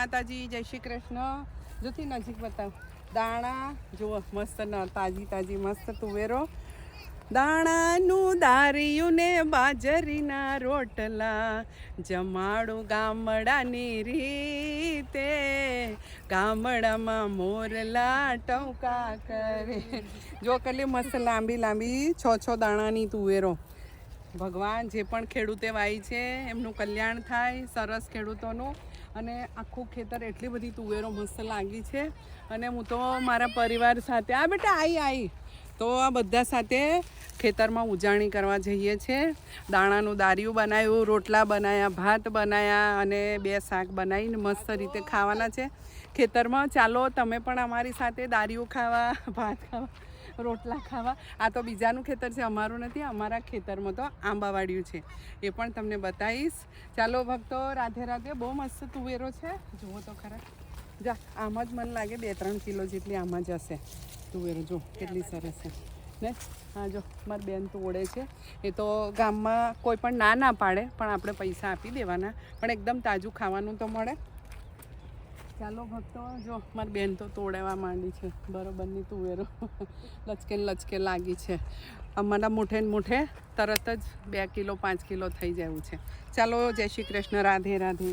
માતાજી જય શ્રી કૃષ્ણ. જોથી નજીક બતાવ. દાણા જુઓ મસ્ત તાજી તાજી મસ્ત તુવેરો. દાણાનું દારિયું ને બાજરીના રોટલા, જમાડું ગામડાની રીતે, ગામડામાં મોરલા ટવકા કરે. જો કેટલી મસ્ત લાંબી લાંબી 6 દાણાની તુવેરો. ભગવાન જે પણ ખેડૂતે વાવી છે એમનું કલ્યાણ થાય, સરસ ખેડૂતોનું. અને આખું ખેતર એટલી બધી તુવેરો મસ્ત લાગી છે. અને હું તો મારા પરિવાર સાથે બેટા આવી તો આ બધા સાથે ખેતરમાં ઉજાણી કરવા જઈએ છીએ. દાણાનું દારિયું બનાવ્યું, રોટલા બનાવ્યા, ભાત બનાવ્યા અને 2 શાક બનાવીને મસ્ત રીતે ખાવાના છે ખેતરમાં. ચાલો તમે પણ અમારી સાથે દારિયું ખાવા, ભાત ખાવા, રોટલા ખાવા. આ તો બીજાનું ખેતર છે, અમારું નથી. અમારા ખેતરમાં તો આંબાવાડિયું છે, એ પણ તમને બતાવીશ. ચાલો ભક્તો, રાધે રાધે. બહુ મસ્ત તુવેરો છે, જુઓ તો ખરા. જા આમાં જ મને લાગે 2-3 કિલો જેટલી આમાં જ હશે તુવેરો. જો કેટલી સરસ છે ને. હા જો મારી બેન તોડે છે. એ તો ગામમાં કોઈ પણ ના પાડે, પણ આપણે પૈસા આપી દેવાના, પણ એકદમ તાજું ખાવાનું તો મળે. ચાલો ભક્તો, જો મારી બેન તો તોડવા માંડી છે બરોબરની તુવેરો. લચકે લાગી છે. અમારા મુઠે ને મુઠે તરત જ 2 કિલો 5 કિલો થઈ જાય છે. ચાલો, જય શ્રી કૃષ્ણ, રાધે રાધે.